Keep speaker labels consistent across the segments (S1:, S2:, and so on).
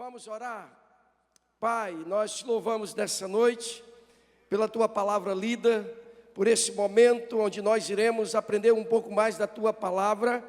S1: Vamos orar. Pai, nós te louvamos nessa noite, pela tua palavra lida, por esse momento onde nós iremos aprender um pouco mais da tua palavra.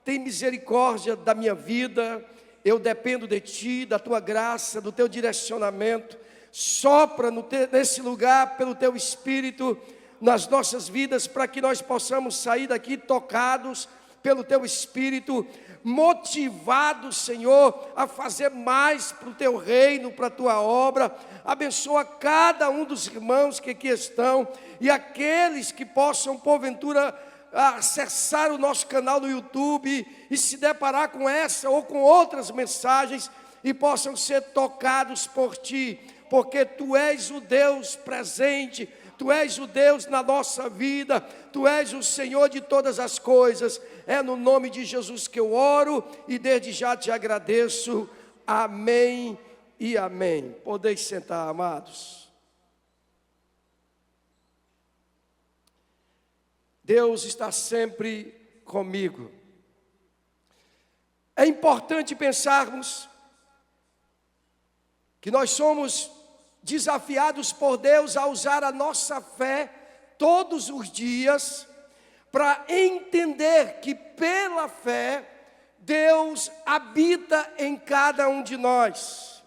S1: Tem misericórdia da minha vida, eu dependo de ti, da tua graça, do teu direcionamento. Sopra nesse lugar pelo teu Espírito nas nossas vidas, para que nós possamos sair daqui tocados pelo teu Espírito, motivados, Senhor, a fazer mais para o teu reino, para a tua obra. Abençoa cada um dos irmãos que aqui estão, e aqueles que possam, porventura, acessar o nosso canal no YouTube e se deparar com essa ou com outras mensagens, e possam ser tocados por ti, porque tu és o Deus presente, tu és o Deus na nossa vida, tu és o Senhor de todas as coisas. É no nome de Jesus que eu oro e desde já te agradeço. Amém e amém. Podeis sentar, amados. Deus está sempre comigo. É importante pensarmos que nós somos desafiados por Deus a usar a nossa fé todos os dias, para entender que pela fé Deus habita em cada um de nós.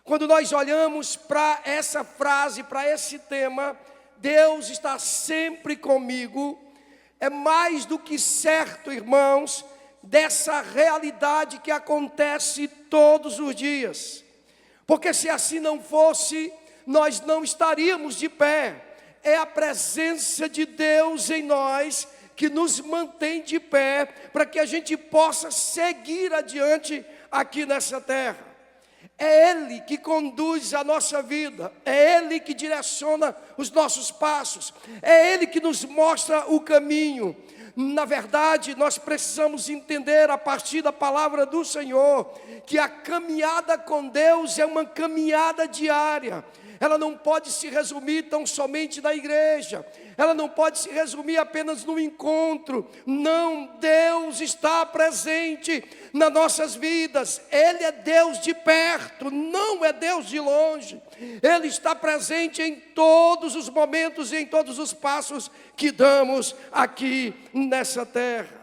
S1: Quando nós olhamos para essa frase, para esse tema, Deus está sempre comigo, é mais do que certo, irmãos, dessa realidade que acontece todos os dias. Porque se assim não fosse, nós não estaríamos de pé. É a presença de Deus em nós que nos mantém de pé, para que a gente possa seguir adiante aqui nessa terra. É Ele que conduz a nossa vida, é Ele que direciona os nossos passos, é Ele que nos mostra o caminho. Na verdade, nós precisamos entender a partir da palavra do Senhor, que a caminhada com Deus é uma caminhada diária. Ela não pode se resumir tão somente na igreja, ela não pode se resumir apenas no encontro. Não, Deus está presente nas nossas vidas. Ele é Deus de perto, não é Deus de longe. Ele está presente em todos os momentos e em todos os passos que damos aqui nessa terra.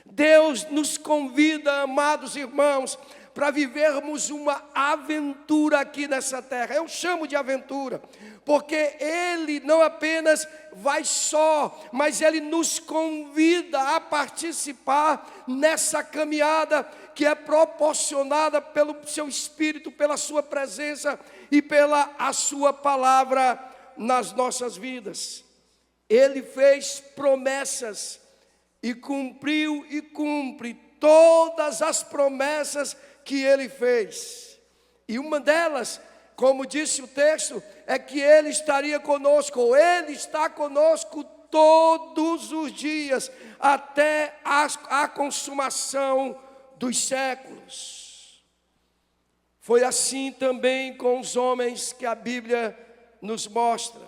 S1: Deus nos convida, amados irmãos, para vivermos uma aventura aqui nessa terra. Eu chamo de aventura, porque Ele não apenas vai só, mas Ele nos convida a participar nessa caminhada que é proporcionada pelo seu Espírito, pela sua presença e pela a sua palavra nas nossas vidas. Ele fez promessas e cumpriu e cumpre todas as promessas que Ele fez. E uma delas, como disse o texto, é que Ele estaria conosco, ou Ele está conosco todos os dias, até a consumação dos séculos. Foi assim também com os homens que a Bíblia nos mostra,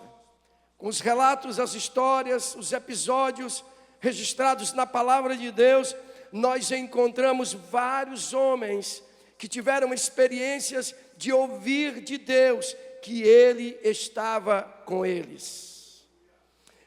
S1: com os relatos, as histórias, os episódios registrados na palavra de Deus. Nós encontramos vários homens que tiveram experiências de ouvir de Deus que Ele estava com eles.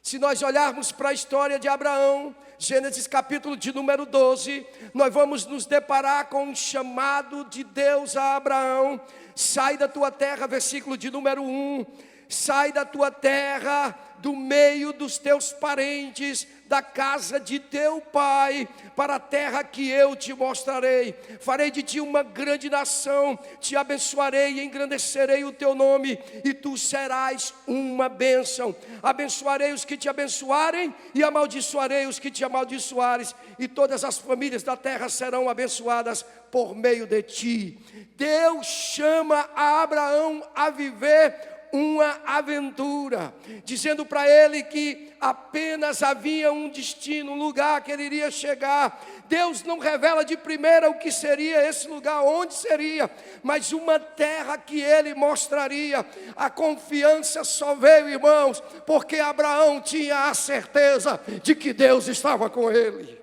S1: Se nós olharmos para a história de Abraão, Gênesis capítulo de número 12, nós vamos nos deparar com um chamado de Deus a Abraão: sai da tua terra, versículo de número 1, sai da tua terra, do meio dos teus parentes, da casa de teu pai, para a terra que eu te mostrarei. Farei de ti uma grande nação, te abençoarei e engrandecerei o teu nome, e tu serás uma bênção. Abençoarei os que te abençoarem, e amaldiçoarei os que te amaldiçoares, e todas as famílias da terra serão abençoadas por meio de ti. Deus chama a Abraão a viver uma aventura, dizendo para ele que apenas havia um destino, um lugar que ele iria chegar. Deus não revela de primeira o que seria esse lugar, onde seria, mas uma terra que ele mostraria. A confiança só veio, irmãos, porque Abraão tinha a certeza de que Deus estava com ele.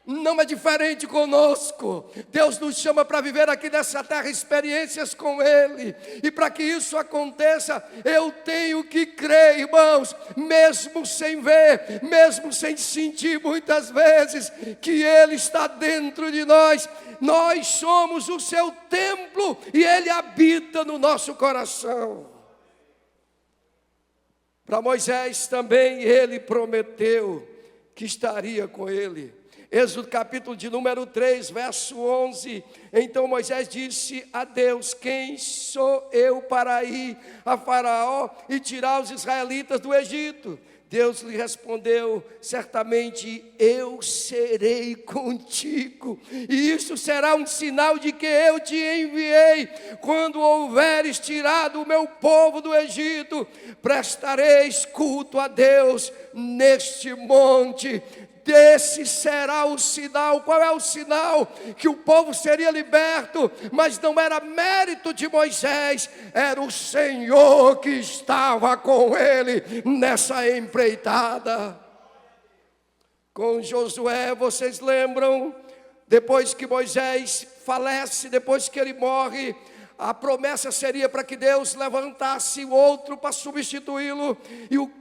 S1: Não é diferente conosco. Deus nos chama para viver aqui nessa terra experiências com Ele. E para que isso aconteça, eu tenho que crer, irmãos, mesmo sem ver, mesmo sem sentir muitas vezes, que Ele está dentro de nós. Nós somos o seu templo e Ele habita no nosso coração. Para Moisés também Ele prometeu que estaria com ele. Êxodo capítulo de número 3, verso 11. Então Moisés disse a Deus: quem sou eu para ir a Faraó e tirar os israelitas do Egito? Deus lhe respondeu: certamente eu serei contigo, e isso será um sinal de que eu te enviei. Quando houveres tirado o meu povo do Egito, prestareis culto a Deus neste monte. Desse será o sinal. Qual é o sinal? Que o povo seria liberto, mas não era mérito de Moisés, era o Senhor que estava com ele nessa empreitada. Com Josué, vocês lembram? Depois que Moisés falece, depois que ele morre, a promessa seria para que Deus levantasse outro para substituí-lo,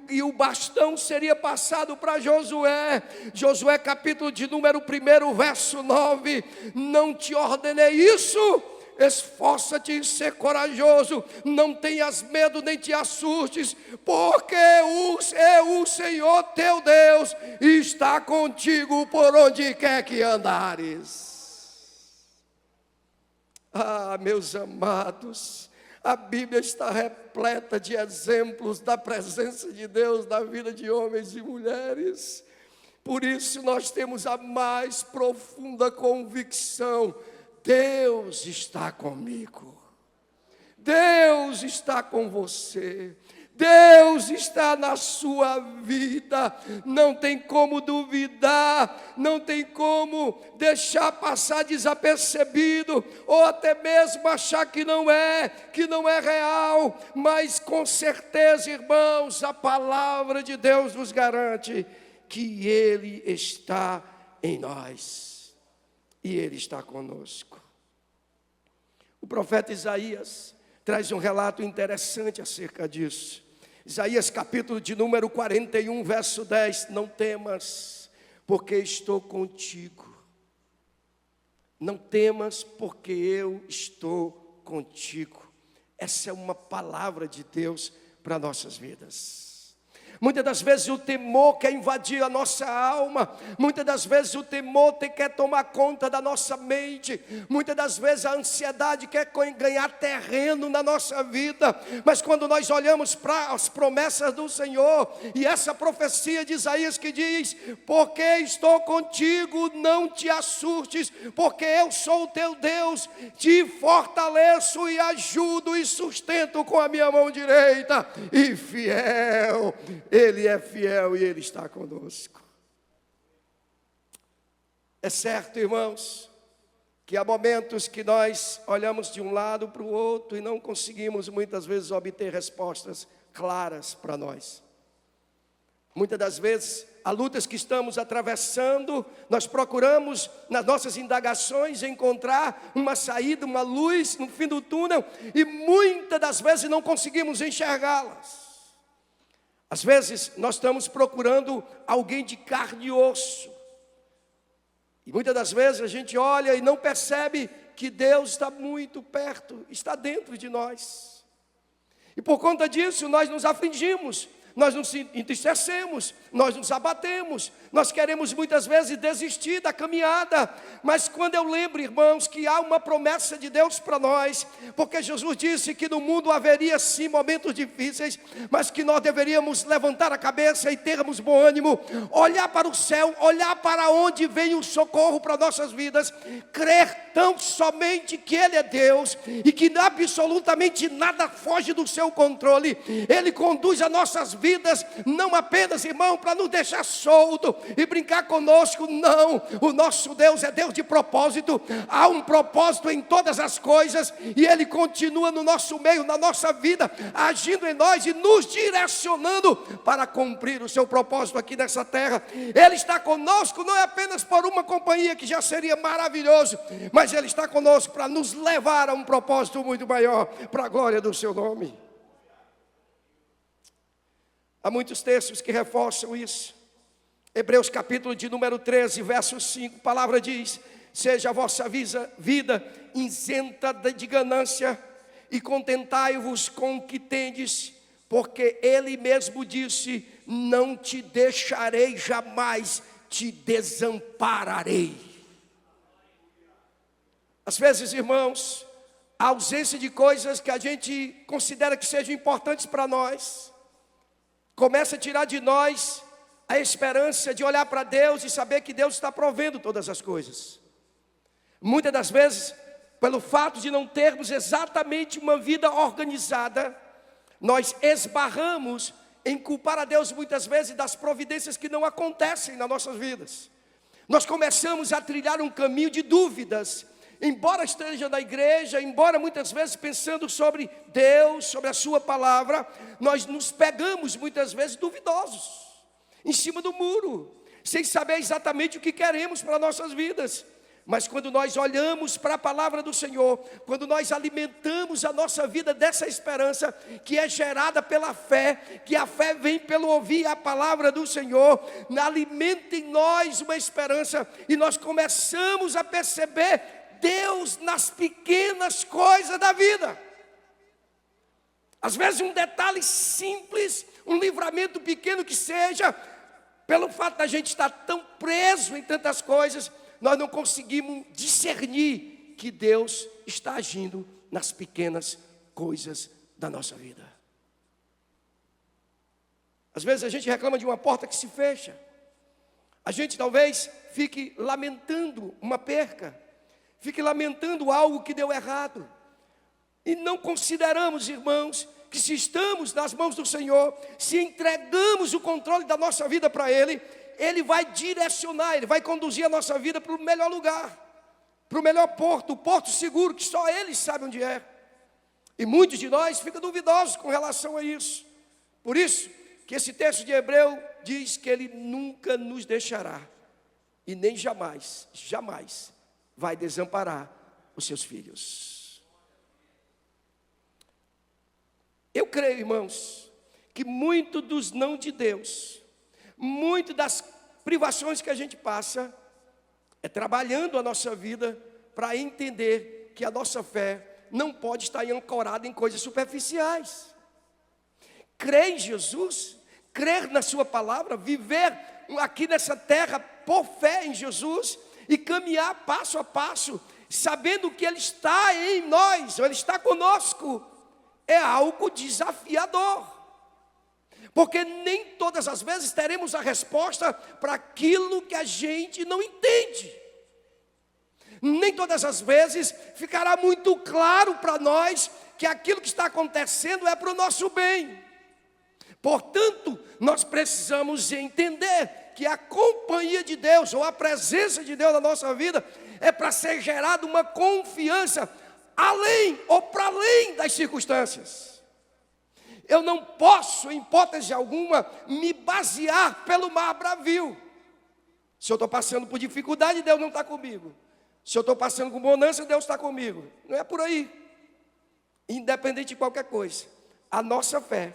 S1: e o bastão seria passado para Josué. Josué capítulo de número 1, verso 9: não te ordenei isso? Esforça-te em ser corajoso, não tenhas medo nem te assustes, porque o Senhor teu Deus está contigo por onde quer que andares. Ah, meus amados, a Bíblia está repleta de exemplos da presença de Deus na vida de homens e mulheres. Por isso nós temos a mais profunda convicção: Deus está comigo, Deus está com você, Deus está na sua vida. Não tem como duvidar, não tem como deixar passar desapercebido, ou até mesmo achar que não é real. Mas com certeza, irmãos, a palavra de Deus nos garante que Ele está em nós e Ele está conosco. O profeta Isaías traz um relato interessante acerca disso. Isaías capítulo de número 41, verso 10. Não temas, porque estou contigo. Não temas, porque eu estou contigo. Essa é uma palavra de Deus para nossas vidas. Muitas das vezes o temor quer invadir a nossa alma. Muitas das vezes o temor quer tomar conta da nossa mente. Muitas das vezes a ansiedade quer ganhar terreno na nossa vida. Mas quando nós olhamos para as promessas do Senhor, e essa profecia de Isaías que diz: porque estou contigo, não te assustes, porque eu sou o teu Deus, te fortaleço e ajudo e sustento com a minha mão direita, e fiel. Ele é fiel e Ele está conosco. É certo, irmãos, que há momentos que nós olhamos de um lado para o outro e não conseguimos muitas vezes obter respostas claras para nós. Muitas das vezes, há lutas que estamos atravessando, nós procuramos nas nossas indagações encontrar uma saída, uma luz no fim do túnel, e muitas das vezes não conseguimos enxergá-las. Às vezes nós estamos procurando alguém de carne e osso, e muitas das vezes a gente olha e não percebe que Deus está muito perto, está dentro de nós. E por conta disso nós nos afligimos, nós nos entristecemos, nós nos abatemos, nós queremos muitas vezes desistir da caminhada. Mas quando eu lembro, irmãos, que há uma promessa de Deus para nós, porque Jesus disse que no mundo haveria sim momentos difíceis, mas que nós deveríamos levantar a cabeça e termos bom ânimo, olhar para o céu, olhar para onde vem o socorro para nossas vidas, crer tão somente que Ele é Deus e que absolutamente nada foge do seu controle. Ele conduz as nossas vidas, não apenas, irmão, para nos deixar solto e brincar conosco, não. O nosso Deus é Deus de propósito, há um propósito em todas as coisas, e Ele continua no nosso meio, na nossa vida, agindo em nós e nos direcionando para cumprir o seu propósito aqui nessa terra. Ele está conosco, não é apenas por uma companhia, que já seria maravilhoso, mas Ele está conosco para nos levar a um propósito muito maior, para a glória do seu nome. Há muitos textos que reforçam isso. Hebreus capítulo de número 13, verso 5, a palavra diz: seja a vossa vida isenta de ganância, e contentai-vos com o que tendes, porque Ele mesmo disse: não te deixarei, jamais te desampararei. Às vezes, irmãos, a ausência de coisas que a gente considera que sejam importantes para nós, começa a tirar de nós a esperança de olhar para Deus e saber que Deus está provendo todas as coisas. Muitas das vezes, pelo fato de não termos exatamente uma vida organizada, nós esbarramos em culpar a Deus muitas vezes das providências que não acontecem nas nossas vidas. Nós começamos a trilhar um caminho de dúvidas, embora esteja na igreja, embora muitas vezes pensando sobre Deus, sobre a sua palavra, nós nos pegamos muitas vezes duvidosos, em cima do muro, sem saber exatamente o que queremos para nossas vidas. Mas quando nós olhamos para a palavra do Senhor, quando nós alimentamos a nossa vida dessa esperança, que é gerada pela fé, que a fé vem pelo ouvir a palavra do Senhor, alimenta em nós uma esperança, e nós começamos a perceber Deus nas pequenas coisas da vida. Às vezes um detalhe simples, um livramento pequeno que seja, pelo fato da gente estar tão preso em tantas coisas, nós não conseguimos discernir que Deus está agindo nas pequenas coisas da nossa vida. Às vezes a gente reclama de uma porta que se fecha. A gente talvez fique lamentando uma perca, fique lamentando algo que deu errado. E não consideramos, irmãos, que se estamos nas mãos do Senhor, se entregamos o controle da nossa vida para Ele, Ele vai direcionar, Ele vai conduzir a nossa vida para o melhor lugar, para o melhor porto, o porto seguro, que só Ele sabe onde é. E muitos de nós ficam duvidosos com relação a isso. Por isso que esse texto de Hebreu diz que Ele nunca nos deixará, e nem jamais, jamais vai desamparar os seus filhos. Eu creio, irmãos, que muito dos não de Deus, muito das privações que a gente passa, é trabalhando a nossa vida para entender que a nossa fé não pode estar ancorada em coisas superficiais. Crer em Jesus, crer na sua palavra, viver aqui nessa terra por fé em Jesus e caminhar passo a passo, sabendo que Ele está em nós, Ele está conosco, é algo desafiador. Porque nem todas as vezes teremos a resposta para aquilo que a gente não entende. Nem todas as vezes ficará muito claro para nós que aquilo que está acontecendo é para o nosso bem. Portanto, nós precisamos entender que a companhia de Deus, ou a presença de Deus na nossa vida, é para ser gerada uma confiança além ou para além das circunstâncias. Eu não posso, em hipótese alguma, me basear pelo mar bravio. Se eu estou passando por dificuldade, Deus não está comigo. Se eu estou passando com bonança, Deus está comigo. Não é por aí. Independente de qualquer coisa, a nossa fé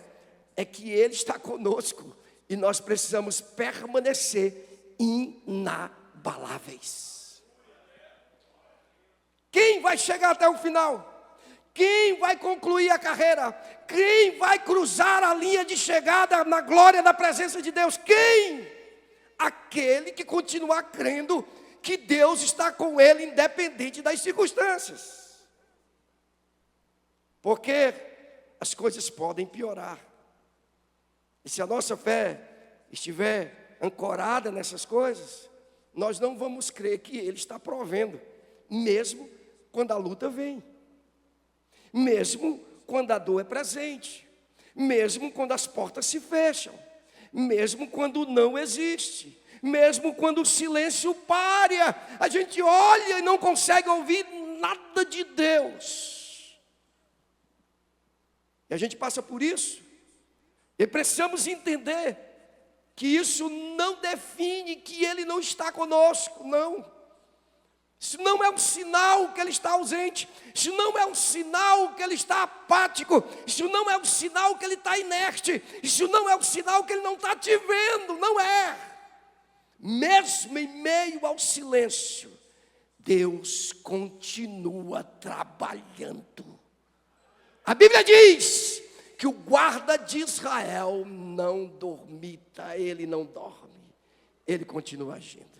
S1: é que Ele está conosco e nós precisamos permanecer inabaláveis. Quem vai chegar até o final? Quem vai concluir a carreira? Quem vai cruzar a linha de chegada na glória da presença de Deus? Quem? Aquele que continuar crendo que Deus está com ele, independente das circunstâncias. Porque as coisas podem piorar. E se a nossa fé estiver ancorada nessas coisas, nós não vamos crer que Ele está provendo, mesmo quando a luta vem, mesmo quando a dor é presente, mesmo quando as portas se fecham, mesmo quando não existe, mesmo quando o silêncio párea, a gente olha e não consegue ouvir nada de Deus. E a gente passa por isso, e precisamos entender que isso não define que Ele não está conosco, não. Isso não é um sinal que Ele está ausente, isso não é um sinal que Ele está apático, isso não é um sinal que Ele está inerte, isso não é um sinal que Ele não está te vendo, não é. Mesmo em meio ao silêncio, Deus continua trabalhando. A Bíblia diz que o guarda de Israel não dormita, ele não dorme, ele continua agindo.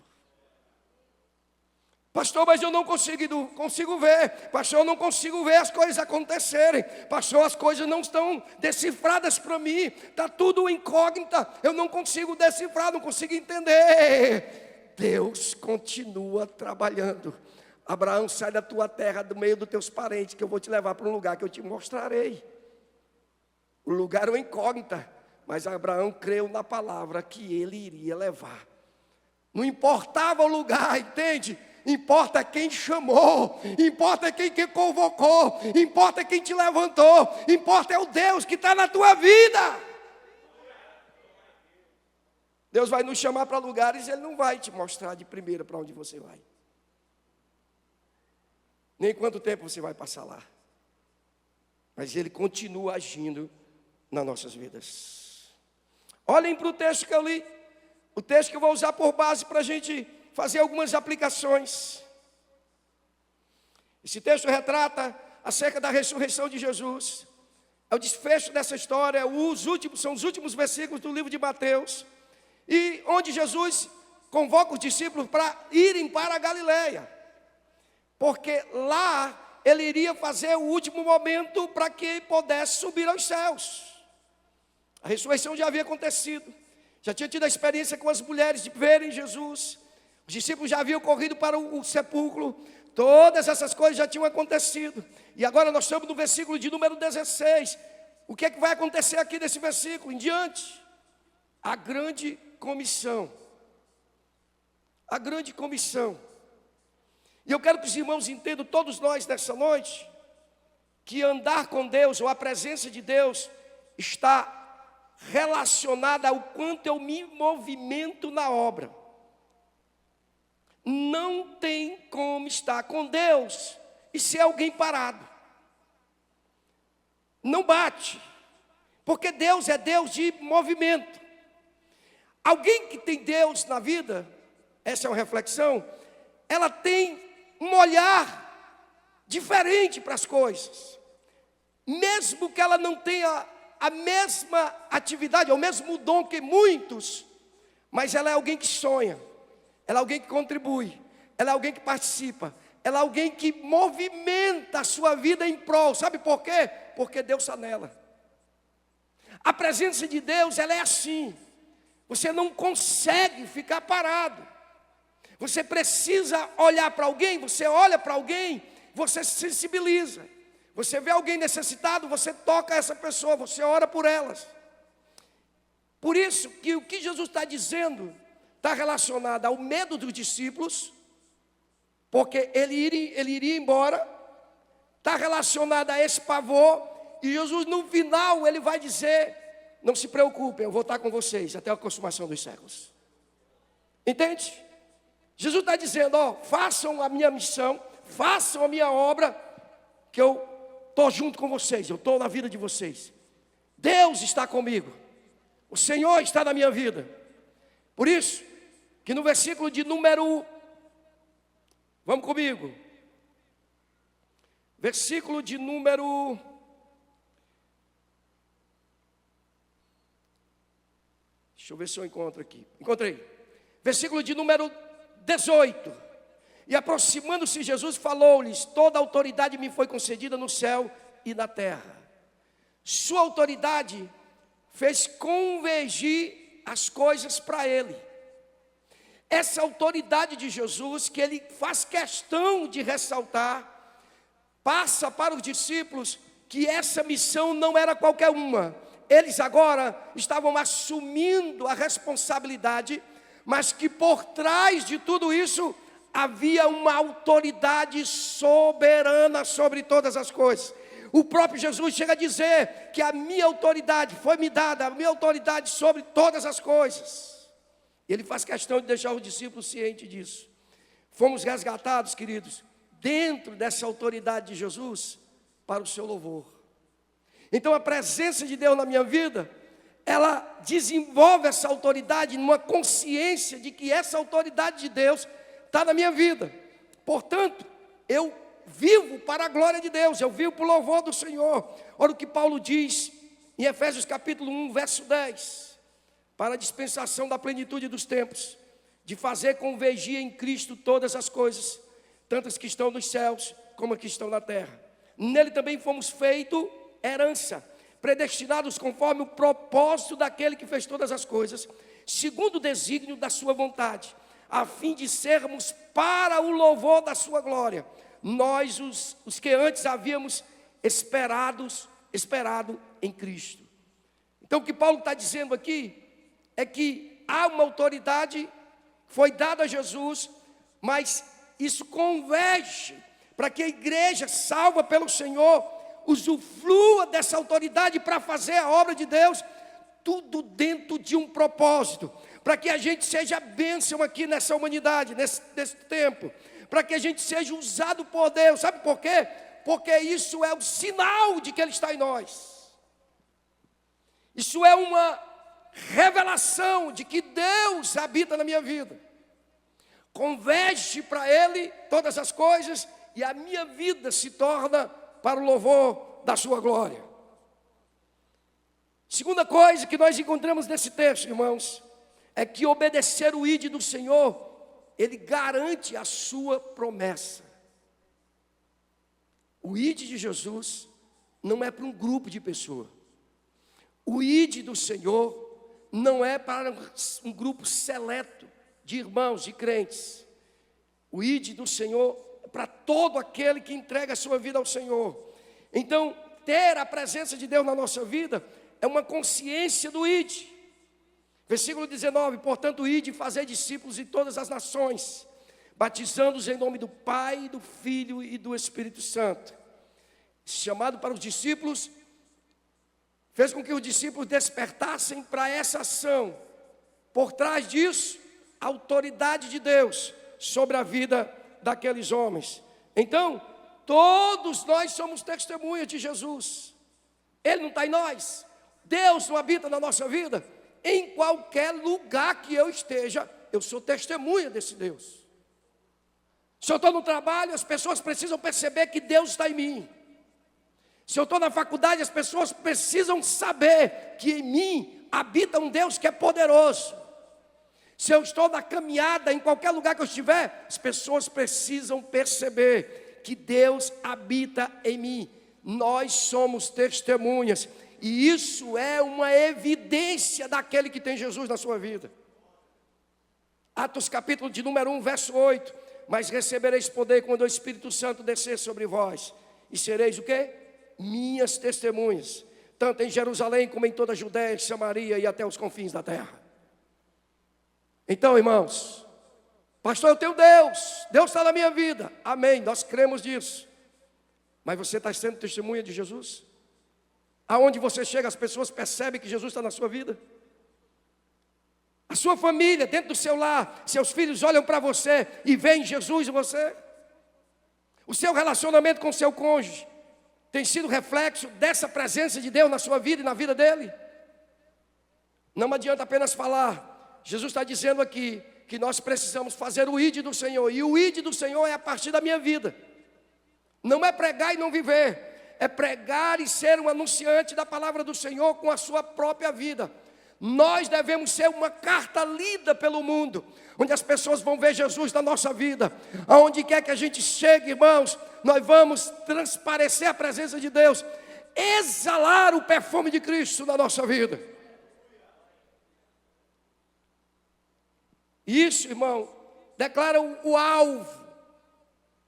S1: Pastor, mas eu não consigo ver. Pastor, eu não consigo ver as coisas acontecerem. Pastor, as coisas não estão decifradas para mim. Está tudo incógnita. Eu não consigo decifrar, não consigo entender. Deus continua trabalhando. Abraão, sai da tua terra, do meio dos teus parentes, que eu vou te levar para um lugar que eu te mostrarei. O lugar é uma incógnita, mas Abraão creu na palavra que ele iria levar. Não importava o lugar, entende? Importa quem chamou, importa quem convocou, importa quem te levantou, importa é o Deus que está na tua vida. Deus vai nos chamar para lugares e Ele não vai te mostrar de primeira para onde você vai, nem quanto tempo você vai passar lá, mas Ele continua agindo nas nossas vidas. Olhem para o texto que eu li, o texto que eu vou usar por base para a gente fazer algumas aplicações. Esse texto retrata acerca da ressurreição de Jesus. É o desfecho dessa história, são os últimos versículos do livro de Mateus, e onde Jesus convoca os discípulos para irem para a Galileia, porque lá ele iria fazer o último momento para que pudesse subir aos céus. A ressurreição já havia acontecido, já tinha tido a experiência com as mulheres de verem Jesus. Os discípulos já haviam corrido para o sepulcro, todas essas coisas já tinham acontecido. E agora nós estamos no versículo de número 16. O que é que vai acontecer aqui nesse versículo em diante? A grande comissão. A grande comissão. E eu quero que os irmãos entendam, todos nós nessa noite, que andar com Deus, ou a presença de Deus, está relacionada ao quanto eu me movimento na obra. Não tem como estar com Deus e ser alguém parado. Não bate, porque Deus é Deus de movimento. Alguém que tem Deus na vida, essa é uma reflexão, ela tem um olhar diferente para as coisas. Mesmo que ela não tenha a mesma atividade, ou o mesmo dom que muitos, mas ela é alguém que sonha. Ela é alguém que contribui, ela é alguém que participa, ela é alguém que movimenta a sua vida em prol. Sabe por quê? Porque Deus está nela. A presença de Deus, ela é assim. Você não consegue ficar parado. Você precisa olhar para alguém, você olha para alguém, você se sensibiliza. Você vê alguém necessitado, você toca essa pessoa, você ora por elas. Por isso que o que Jesus está dizendo está relacionado ao medo dos discípulos, porque ele iria embora, está relacionado a esse pavor, e Jesus no final ele vai dizer, não se preocupem, eu vou estar com vocês até a consumação dos séculos. Entende? Jesus está dizendo, façam a minha missão, façam a minha obra, que eu estou junto com vocês, eu estou na vida de vocês. Deus está comigo, o Senhor está na minha vida. Por isso, que no versículo de número, vamos comigo, versículo de número, deixa eu ver se eu encontro aqui, encontrei, versículo de número 18, e aproximando-se Jesus falou-lhes, toda autoridade me foi concedida no céu e na terra. Sua autoridade fez convergir as coisas para ele. Essa autoridade de Jesus, que ele faz questão de ressaltar, passa para os discípulos que essa missão não era qualquer uma, eles agora estavam assumindo a responsabilidade, mas que por trás de tudo isso havia uma autoridade soberana sobre todas as coisas. O próprio Jesus chega a dizer que a minha autoridade foi me dada, a minha autoridade sobre todas as coisas. Ele faz questão de deixar os discípulos cientes disso. Fomos resgatados, queridos, dentro dessa autoridade de Jesus, para o seu louvor. Então a presença de Deus na minha vida, ela desenvolve essa autoridade numa consciência de que essa autoridade de Deus está na minha vida. Portanto, eu vivo para a glória de Deus, eu vivo para o louvor do Senhor. Olha o que Paulo diz em Efésios capítulo 1, verso 10. Para a dispensação da plenitude dos tempos, de fazer convergir em Cristo todas as coisas, tanto as que estão nos céus, como as que estão na terra. Nele também fomos feitos herança, predestinados conforme o propósito daquele que fez todas as coisas, segundo o desígnio da sua vontade, a fim de sermos para o louvor da sua glória, nós os que antes havíamos esperado em Cristo. Então o que Paulo está dizendo aqui é que há uma autoridade, foi dada a Jesus, mas isso converge para que a igreja salva pelo Senhor usufrua dessa autoridade para fazer a obra de Deus, tudo dentro de um propósito, para que a gente seja bênção aqui nessa humanidade, nesse tempo, para que a gente seja usado por Deus. Sabe por quê? Porque isso é o sinal de que Ele está em nós. Isso é uma revelação de que Deus habita na minha vida. Converge para Ele todas as coisas e a minha vida se torna para o louvor da sua glória. Segunda coisa que nós encontramos nesse texto, irmãos, é que obedecer o ide do Senhor, Ele garante a sua promessa. O ide de Jesus não é para um grupo de pessoas. O ide do Senhor não é para um grupo seleto de irmãos, de crentes. O ide do Senhor é para todo aquele que entrega a sua vida ao Senhor. Então, ter a presença de Deus na nossa vida é uma consciência do ide. Versículo 19, portanto, ide e fazer discípulos de todas as nações, batizando-os em nome do Pai, do Filho e do Espírito Santo. Esse chamado para os discípulos fez com que os discípulos despertassem para essa ação. Por trás disso, a autoridade de Deus sobre a vida daqueles homens. Então, todos nós somos testemunhas de Jesus. Ele não está em nós. Deus não habita na nossa vida. Em qualquer lugar que eu esteja, eu sou testemunha desse Deus. Se eu estou no trabalho, as pessoas precisam perceber que Deus está em mim. Se eu estou na faculdade, as pessoas precisam saber que em mim habita um Deus que é poderoso. Se eu estou na caminhada, em qualquer lugar que eu estiver, as pessoas precisam perceber que Deus habita em mim. Nós somos testemunhas. E isso é uma evidência daquele que tem Jesus na sua vida. Atos capítulo de número 1, verso 8. Mas recebereis poder quando o Espírito Santo descer sobre vós. E sereis o quê? Minhas testemunhas. Tanto em Jerusalém como em toda a Judéia, Samaria e até os confins da terra. Então, irmãos, pastor, eu tenho Deus. Deus está na minha vida. Amém, nós cremos nisso. Mas você está sendo testemunha de Jesus? Aonde você chega, as pessoas percebem que Jesus está na sua vida. A sua família, dentro do seu lar, seus filhos olham para você e veem Jesus em você. O seu relacionamento com o seu cônjuge tem sido reflexo dessa presença de Deus na sua vida e na vida dele. Não adianta apenas falar. Jesus está dizendo aqui que nós precisamos fazer o ide do Senhor. E o ide do Senhor é a partir da minha vida. Não é pregar e não viver. É pregar e ser um anunciante da palavra do Senhor com a sua própria vida. Nós devemos ser uma carta lida pelo mundo, onde as pessoas vão ver Jesus na nossa vida. Aonde quer que a gente chegue, irmãos, nós vamos transparecer a presença de Deus, exalar o perfume de Cristo na nossa vida. Isso, irmão, declara o alvo.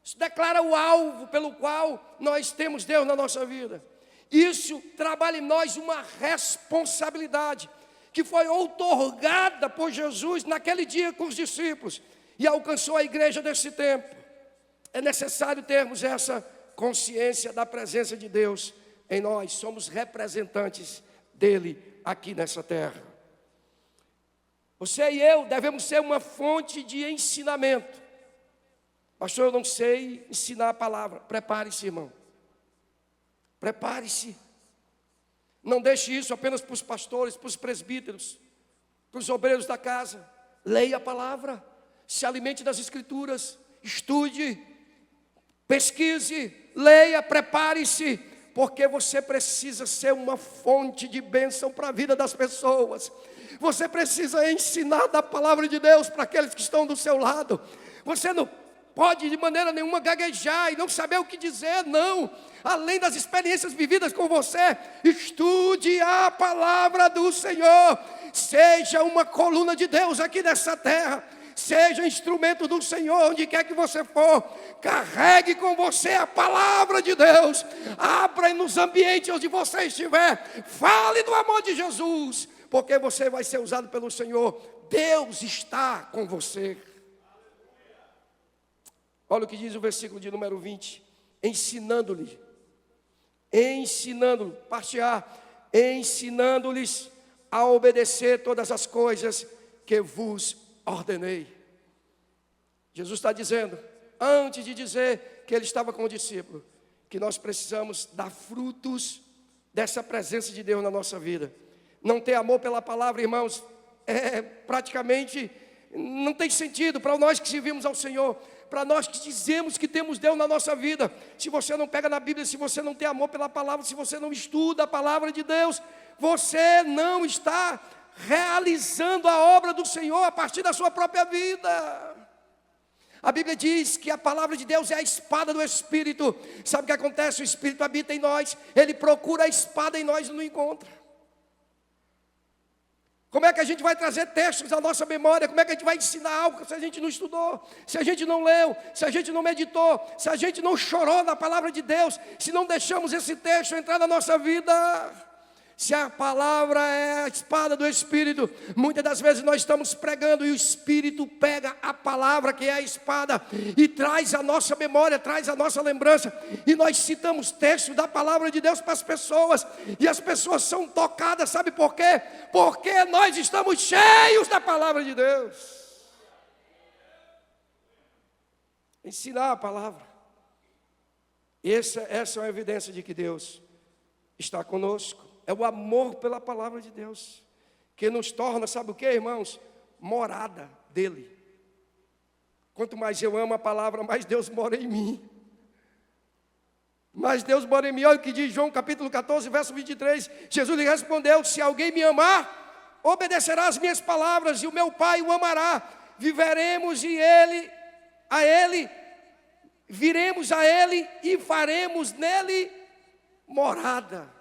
S1: Isso declara o alvo pelo qual nós temos Deus na nossa vida. Isso trabalha em nós uma responsabilidade que foi outorgada por Jesus naquele dia com os discípulos e alcançou a igreja desse tempo. É necessário termos essa consciência da presença de Deus em nós. Somos representantes dele aqui nessa terra. Você e eu devemos ser uma fonte de ensinamento. Pastor, eu não sei ensinar a palavra. Prepare-se, irmão. Prepare-se. Não deixe isso apenas para os pastores, para os presbíteros, para os obreiros da casa. Leia a palavra, se alimente das escrituras, estude, pesquise, leia, prepare-se, porque você precisa ser uma fonte de bênção para a vida das pessoas. Você precisa ensinar da palavra de Deus para aqueles que estão do seu lado. Você não pode de maneira nenhuma gaguejar e não saber o que dizer, não. Além das experiências vividas com você, estude a palavra do Senhor. Seja uma coluna de Deus aqui nessa terra. Seja instrumento do Senhor onde quer que você for. Carregue com você a palavra de Deus. Abra nos ambientes onde você estiver. Fale do amor de Jesus, porque você vai ser usado pelo Senhor. Deus está com você. Olha o que diz o versículo de número 20. Ensinando-lhe, parte A, ensinando-lhes a obedecer todas as coisas que vos ordenei. Jesus está dizendo, antes de dizer que ele estava com o discípulo, que nós precisamos dar frutos dessa presença de Deus na nossa vida. Não ter amor pela palavra, irmãos, praticamente não tem sentido para nós que servimos ao Senhor, para nós que dizemos que temos Deus na nossa vida. Se você não pega na Bíblia, se você não tem amor pela palavra, se você não estuda a palavra de Deus, você não está realizando a obra do Senhor a partir da sua própria vida. A Bíblia diz que a palavra de Deus é a espada do Espírito. Sabe o que acontece? O Espírito habita em nós, ele procura a espada em nós e não encontra. Como é que a gente vai trazer textos à nossa memória? Como é que a gente vai ensinar algo se a gente não estudou? Se a gente não leu? Se a gente não meditou? Se a gente não chorou na palavra de Deus? Se não deixamos esse texto entrar na nossa vida? Se a palavra é a espada do Espírito, muitas das vezes nós estamos pregando e o Espírito pega a palavra que é a espada e traz a nossa memória, traz a nossa lembrança. E nós citamos textos da palavra de Deus para as pessoas e as pessoas são tocadas, sabe por quê? Porque nós estamos cheios da palavra de Deus. Ensinar a palavra. Essa é uma evidência de que Deus está conosco. É o amor pela palavra de Deus que nos torna, sabe o que, irmãos? Morada dele. Quanto mais eu amo a palavra, mais Deus mora em mim. Mais Deus mora em mim. Olha o que diz João capítulo 14, verso 23. Jesus lhe respondeu, se alguém me amar, obedecerá às minhas palavras, e o meu Pai o amará. Viveremos viremos a ele e faremos nele morada.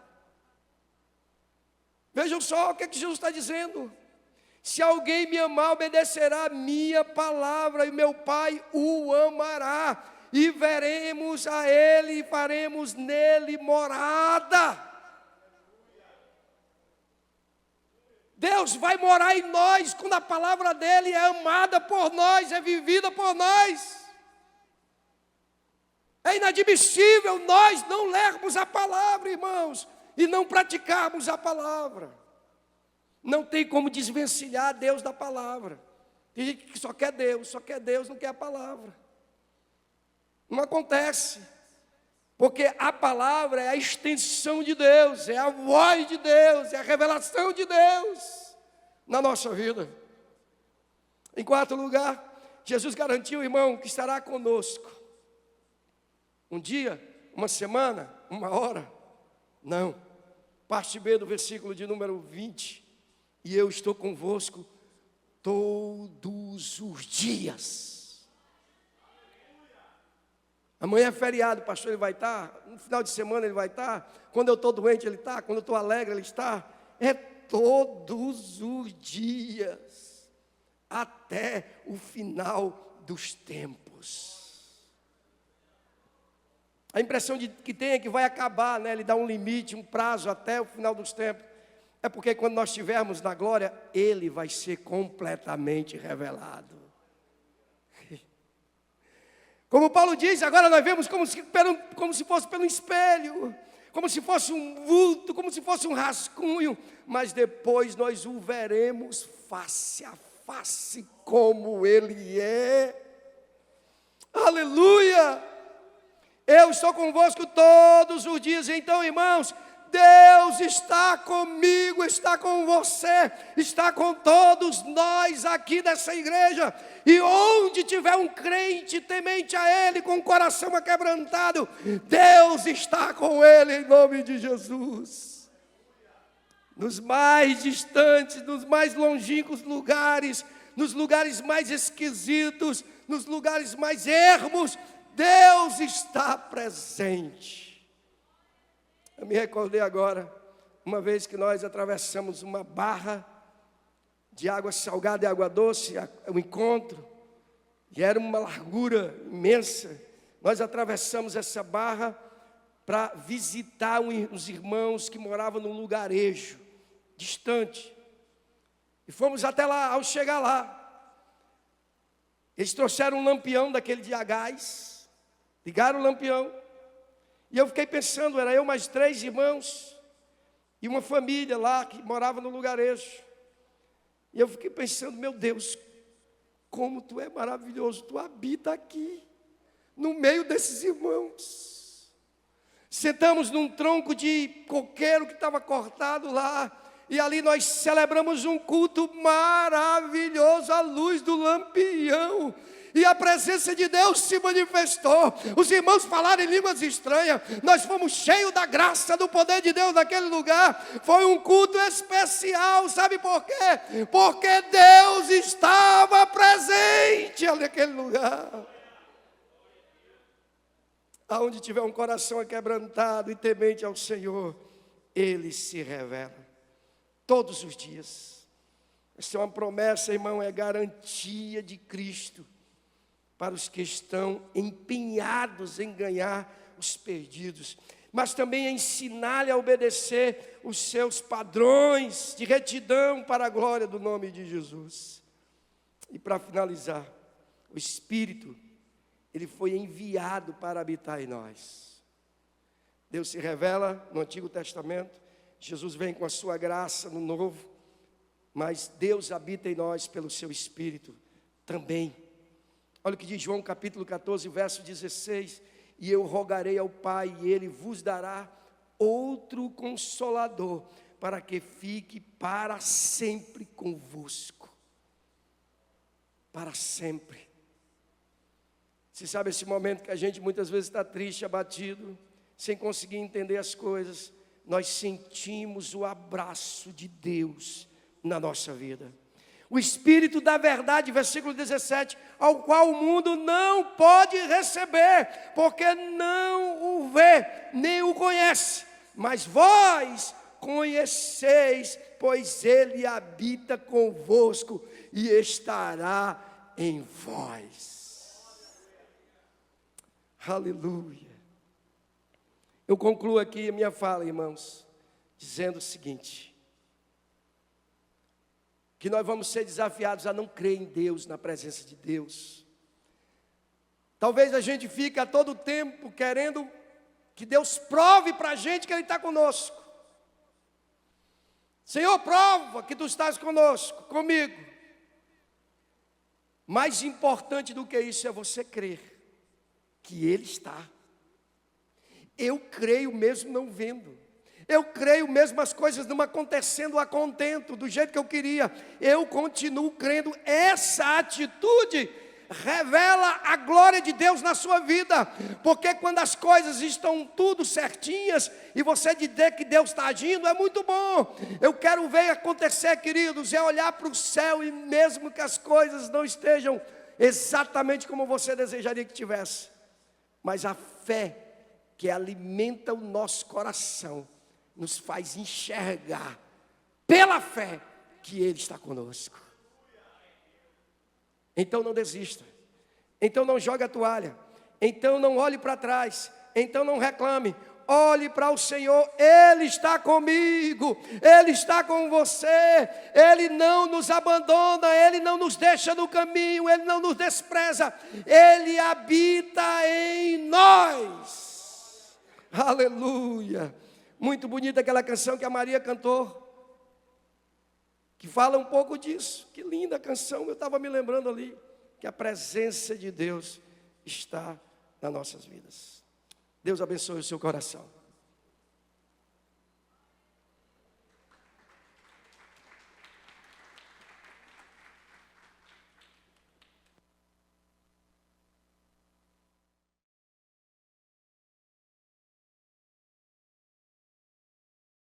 S1: Vejam só o que Jesus está dizendo. Se alguém me amar, obedecerá a minha palavra, e meu Pai o amará. E veremos a ele e faremos nele morada. Deus vai morar em nós quando a palavra dele é amada por nós, é vivida por nós. É inadmissível nós não lermos a palavra, irmãos, e não praticarmos a palavra. Não tem como desvencilhar Deus da palavra. Tem gente que só quer Deus, não quer a palavra. Não acontece. Porque a palavra é a extensão de Deus, é a voz de Deus, é a revelação de Deus na nossa vida. Em quarto lugar, Jesus garantiu, irmão, que estará conosco. Um dia, uma semana, uma hora? Não. Parte B do versículo de número 20. E eu estou convosco todos os dias. Amanhã é feriado, o pastor ele vai estar. No final de semana ele vai estar. Quando eu estou doente ele está. Quando eu estou alegre ele está. É todos os dias. Até o final dos tempos. A impressão que tem é que vai acabar, né? Ele dá um limite, um prazo até o final dos tempos. É porque quando nós estivermos na glória, Ele vai ser completamente revelado. Como Paulo diz, agora nós vemos como se fosse pelo espelho, como se fosse um vulto, como se fosse um rascunho, mas depois nós o veremos face a face como Ele é. Aleluia! Eu estou convosco todos os dias. Então, irmãos, Deus está comigo, está com você, está com todos nós aqui dessa igreja. E onde tiver um crente temente a Ele, com o coração aquebrantado, Deus está com ele em nome de Jesus. Nos mais distantes, nos mais longínquos lugares, nos lugares mais esquisitos, nos lugares mais ermos, Deus está presente. Eu me recordei agora, uma vez que nós atravessamos uma barra de água salgada e água doce, o encontro, e era uma largura imensa. Nós atravessamos essa barra para visitar uns irmãos que moravam num lugarejo distante. E fomos até lá. Ao chegar lá, eles trouxeram um lampião daquele de a gás, ligaram o lampião. E eu fiquei pensando, era eu mais 3 irmãos e uma família lá que morava no lugarejo. E eu fiquei pensando, meu Deus, como Tu é maravilhoso, Tu habita aqui, no meio desses irmãos. Sentamos num tronco de coqueiro que estava cortado lá, e ali nós celebramos um culto maravilhoso à luz do lampião. E a presença de Deus se manifestou. Os irmãos falaram em línguas estranhas. Nós fomos cheios da graça, do poder de Deus naquele lugar. Foi um culto especial. Sabe por quê? Porque Deus estava presente naquele lugar. Aonde tiver um coração aquebrantado e temente ao Senhor, Ele se revela todos os dias. Essa é uma promessa, irmão, é garantia de Cristo para os que estão empenhados em ganhar os perdidos, mas também ensinar-lhe a obedecer os seus padrões de retidão para a glória do nome de Jesus. E para finalizar, o Espírito, ele foi enviado para habitar em nós. Deus se revela no Antigo Testamento, Jesus vem com a sua graça no Novo, mas Deus habita em nós pelo seu Espírito também. Olha o que diz João capítulo 14, verso 16. E eu rogarei ao Pai, e Ele vos dará outro Consolador, para que fique para sempre convosco. Para sempre. Você sabe esse momento que a gente muitas vezes está triste, abatido, sem conseguir entender as coisas. Nós sentimos o abraço de Deus na nossa vida. O Espírito da verdade, versículo 17, ao qual o mundo não pode receber, porque não o vê, nem o conhece. Mas vós conheceis, pois Ele habita convosco e estará em vós. Aleluia. Eu concluo aqui a minha fala, irmãos, dizendo o seguinte: que nós vamos ser desafiados a não crer em Deus, na presença de Deus. Talvez a gente fique a todo tempo querendo que Deus prove para a gente que Ele está conosco. Senhor, prova que Tu estás conosco, comigo. Mais importante do que isso é você crer que Ele está. Eu creio mesmo não vendo. Eu creio mesmo as coisas não acontecendo a contento, do jeito que eu queria. Eu continuo crendo. Essa atitude revela a glória de Deus na sua vida. Porque quando as coisas estão tudo certinhas e você dizer que Deus está agindo, é muito bom. Eu quero ver acontecer, queridos, é olhar para o céu e mesmo que as coisas não estejam exatamente como você desejaria que tivesse, mas a fé que alimenta o nosso coração nos faz enxergar, pela fé, que Ele está conosco. Então não desista. Então não jogue a toalha. Então não olhe para trás. então não reclame. Olhe para o Senhor, Ele está comigo, Ele está com você, Ele não nos abandona, Ele não nos deixa no caminho, Ele não nos despreza, Ele habita em nós. Aleluia! Muito bonita aquela canção que a Maria cantou, que fala um pouco disso. Que linda canção, eu estava me lembrando ali, que a presença de Deus está nas nossas vidas. Deus abençoe o seu coração.